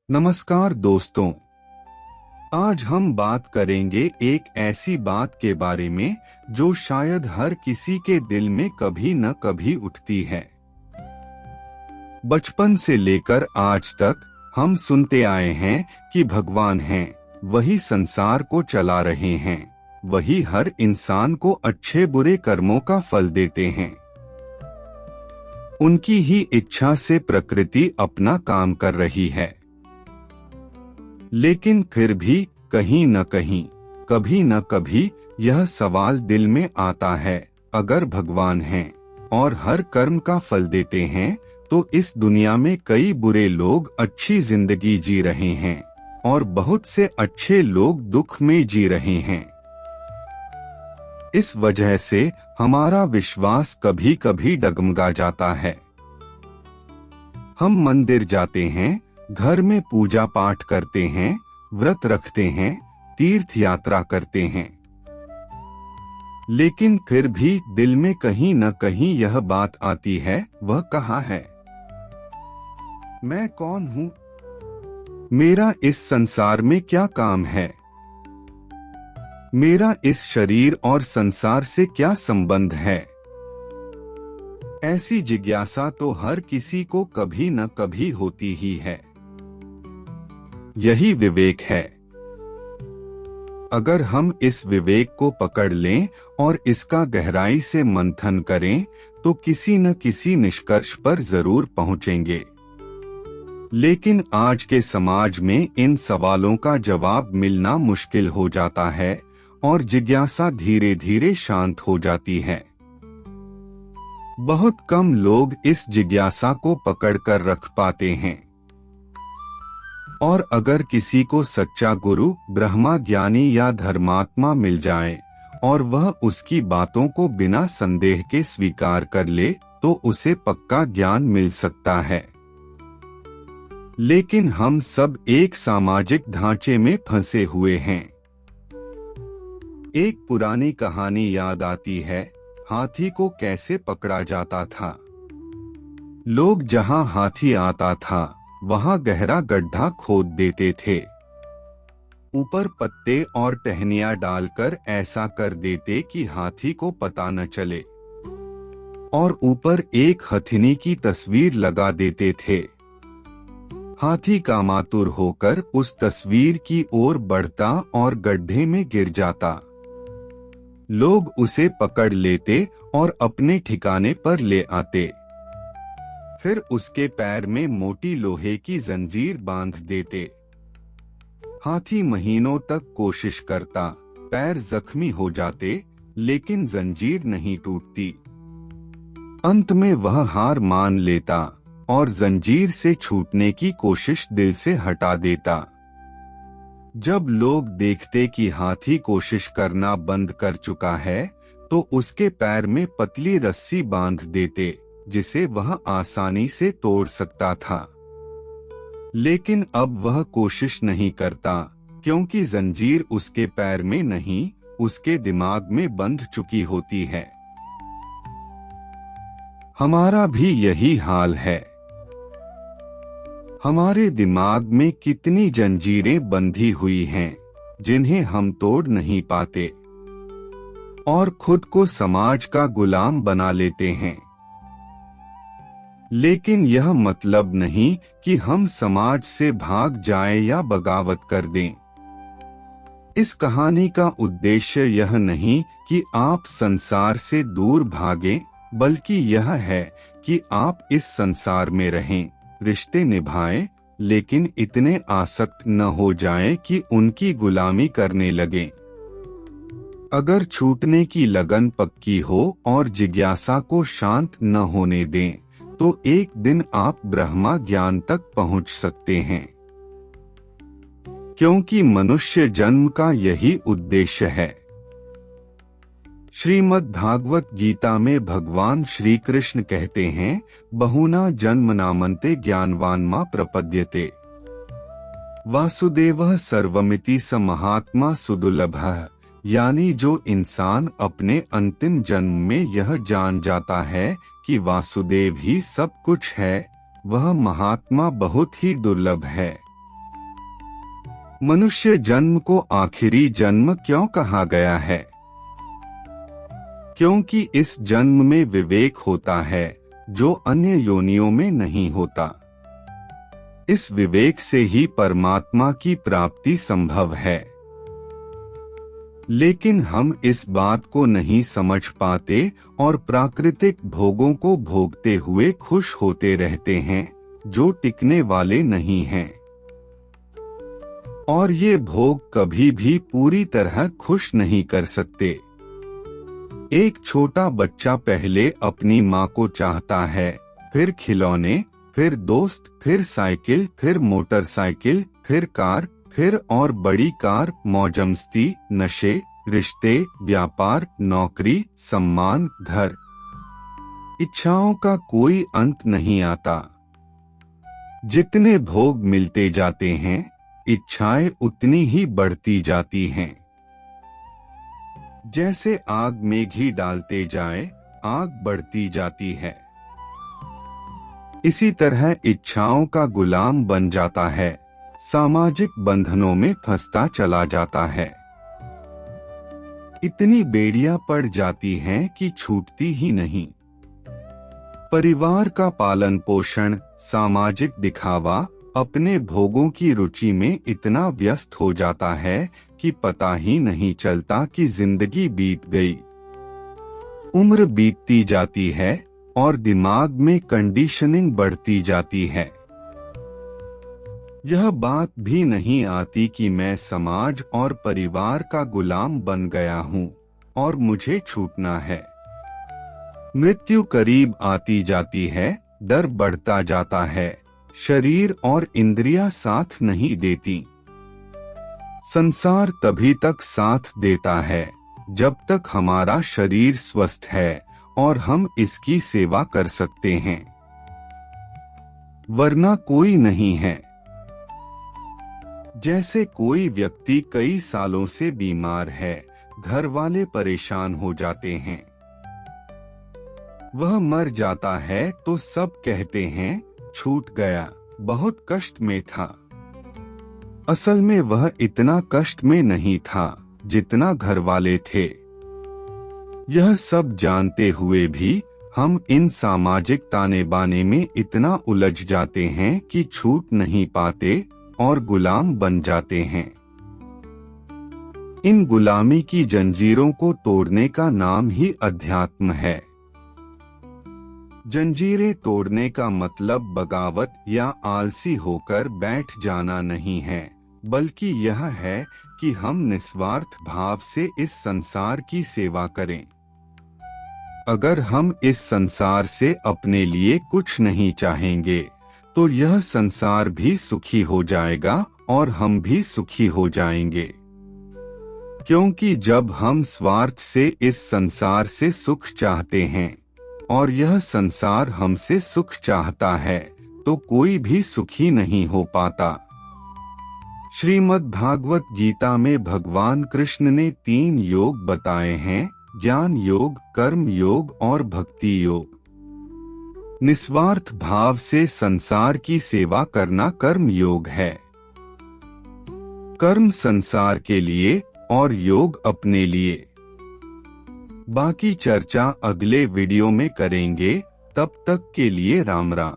नमस्कार दोस्तों। आज हम बात करेंगे एक ऐसी बात के बारे में जो शायद हर किसी के दिल में कभी न कभी उठती है। बचपन से लेकर आज तक हम सुनते आए हैं कि भगवान हैं, वही संसार को चला रहे हैं, वही हर इंसान को अच्छे बुरे कर्मों का फल देते हैं। उनकी ही इच्छा से प्रकृति अपना काम कर रही है। लेकिन फिर भी कहीं न कहीं, कभी न कभी यह सवाल दिल में आता है, अगर भगवान हैं और हर कर्म का फल देते हैं तो इस दुनिया में कई बुरे लोग अच्छी जिंदगी जी रहे हैं और बहुत से अच्छे लोग दुख में जी रहे हैं। इस वजह से हमारा विश्वास कभी कभी डगमगा जाता है। हम मंदिर जाते हैं, घर में पूजा पाठ करते हैं, व्रत रखते हैं, तीर्थ यात्रा करते हैं, लेकिन फिर भी दिल में कहीं न कहीं यह बात आती है, वह कहाँ है? मैं कौन हूँ? मेरा इस संसार में क्या काम है? मेरा इस शरीर और संसार से क्या संबंध है? ऐसी जिज्ञासा तो हर किसी को कभी न कभी होती ही है। यही विवेक है। अगर हम इस विवेक को पकड़ लें और इसका गहराई से मंथन करें तो किसी न किसी निष्कर्ष पर जरूर पहुंचेंगे। लेकिन आज के समाज में इन सवालों का जवाब मिलना मुश्किल हो जाता है और जिज्ञासा धीरे धीरे शांत हो जाती है। बहुत कम लोग इस जिज्ञासा को पकड़कर रख पाते हैं। और अगर किसी को सच्चा गुरु, ब्रह्मा ज्ञानी या धर्मात्मा मिल जाए और वह उसकी बातों को बिना संदेह के स्वीकार कर ले तो उसे पक्का ज्ञान मिल सकता है। लेकिन हम सब एक सामाजिक ढांचे में फंसे हुए हैं। एक पुरानी कहानी याद आती है, हाथी को कैसे पकड़ा जाता था। लोग जहां हाथी आता था वहां गहरा गड्ढा खोद देते थे, ऊपर पत्ते और टहनियां डालकर ऐसा कर देते कि हाथी को पता न चले, और ऊपर एक हथिनी की तस्वीर लगा देते थे। हाथी कामातुर होकर उस तस्वीर की ओर बढ़ता और गड्ढे में गिर जाता। लोग उसे पकड़ लेते और अपने ठिकाने पर ले आते। फिर उसके पैर में मोटी लोहे की जंजीर बांध देते। हाथी महीनों तक कोशिश करता, पैर जख्मी हो जाते, लेकिन जंजीर नहीं टूटती। अंत में वह हार मान लेता और जंजीर से छूटने की कोशिश दिल से हटा देता। जब लोग देखते कि हाथी कोशिश करना बंद कर चुका है तो उसके पैर में पतली रस्सी बांध देते जिसे वह आसानी से तोड़ सकता था। लेकिन अब वह कोशिश नहीं करता क्योंकि जंजीर उसके पैर में नहीं, उसके दिमाग में बंध चुकी होती है। हमारा भी यही हाल है। हमारे दिमाग में कितनी जंजीरें बंधी हुई हैं जिन्हें हम तोड़ नहीं पाते और खुद को समाज का गुलाम बना लेते हैं। लेकिन यह मतलब नहीं कि हम समाज से भाग जाएं या बगावत कर दें। इस कहानी का उद्देश्य यह नहीं कि आप संसार से दूर भागें, बल्कि यह है कि आप इस संसार में रहें, रिश्ते निभाएं, लेकिन इतने आसक्त न हो जाएं कि उनकी गुलामी करने लगें। अगर छूटने की लगन पक्की हो और जिज्ञासा को शांत न होने दें तो एक दिन आप ब्रह्मा ज्ञान तक पहुंच सकते हैं। क्योंकि मनुष्य जन्म का यही उद्देश्य है। श्रीमद् भागवत गीता में भगवान श्री कृष्ण कहते हैं, बहुना जन्म नामन्ते ज्ञानवान मा प्रपद्यते, वासुदेवः सर्वमिति स महात्मा सुदुर्लभः। यानी जो इंसान अपने अंतिम जन्म में यह जान जाता है कि वासुदेव ही सब कुछ है, वह महात्मा बहुत ही दुर्लभ है। मनुष्य जन्म को आखिरी जन्म क्यों कहा गया है? क्योंकि इस जन्म में विवेक होता है जो अन्य योनियों में नहीं होता। इस विवेक से ही परमात्मा की प्राप्ति संभव है। लेकिन हम इस बात को नहीं समझ पाते और प्राकृतिक भोगों को भोगते हुए खुश होते रहते हैं जो टिकने वाले नहीं हैं। और ये भोग कभी भी पूरी तरह खुश नहीं कर सकते। एक छोटा बच्चा पहले अपनी माँ को चाहता है, फिर खिलौने, फिर दोस्त, फिर साइकिल, फिर मोटरसाइकिल, फिर कार, फिर और बड़ी कार, मौज-मस्ती, नशे, रिश्ते, व्यापार, नौकरी, सम्मान, घर। इच्छाओं का कोई अंत नहीं आता। जितने भोग मिलते जाते हैं, इच्छाएं उतनी ही बढ़ती जाती हैं। जैसे आग में घी डालते जाए, आग बढ़ती जाती है। इसी तरह इच्छाओं का गुलाम बन जाता है, सामाजिक बंधनों में फंसता चला जाता है। इतनी बेड़ियां पड़ जाती हैं कि छूटती ही नहीं। परिवार का पालन पोषण, सामाजिक दिखावा, अपने भोगों की रुचि में इतना व्यस्त हो जाता है कि पता ही नहीं चलता कि जिंदगी बीत गई। उम्र बीतती जाती है और दिमाग में कंडीशनिंग बढ़ती जाती है। यह बात भी नहीं आती कि मैं समाज और परिवार का गुलाम बन गया हूँ और मुझे छूटना है। मृत्यु करीब आती जाती है, डर बढ़ता जाता है, शरीर और इंद्रियां साथ नहीं देती। संसार तभी तक साथ देता है जब तक हमारा शरीर स्वस्थ है और हम इसकी सेवा कर सकते हैं, वरना कोई नहीं है। जैसे कोई व्यक्ति कई सालों से बीमार है, घर वाले परेशान हो जाते हैं। वह मर जाता है तो सब कहते हैं छूट गया, बहुत कष्ट में था। असल में वह इतना कष्ट में नहीं था जितना घर वाले थे। यह सब जानते हुए भी हम इन सामाजिक ताने बाने में इतना उलझ जाते हैं कि छूट नहीं पाते और गुलाम बन जाते हैं। इन गुलामी की जंजीरों को तोड़ने का नाम ही अध्यात्म है। जंजीरें तोड़ने का मतलब बगावत या आलसी होकर बैठ जाना नहीं है, बल्कि यह है कि हम निस्वार्थ भाव से इस संसार की सेवा करें। अगर हम इस संसार से अपने लिए कुछ नहीं चाहेंगे, तो यह संसार भी सुखी हो जाएगा और हम भी सुखी हो जाएंगे। क्योंकि जब हम स्वार्थ से इस संसार से सुख चाहते हैं और यह संसार हमसे सुख चाहता है, तो कोई भी सुखी नहीं हो पाता। श्रीमद् भागवत गीता में भगवान कृष्ण ने 3 योग बताए हैं, ज्ञान योग, कर्म योग और भक्ति योग। निस्वार्थ भाव से संसार की सेवा करना कर्म योग है। कर्म संसार के लिए और योग अपने लिए। बाकी चर्चा अगले वीडियो में करेंगे। तब तक के लिए राम राम।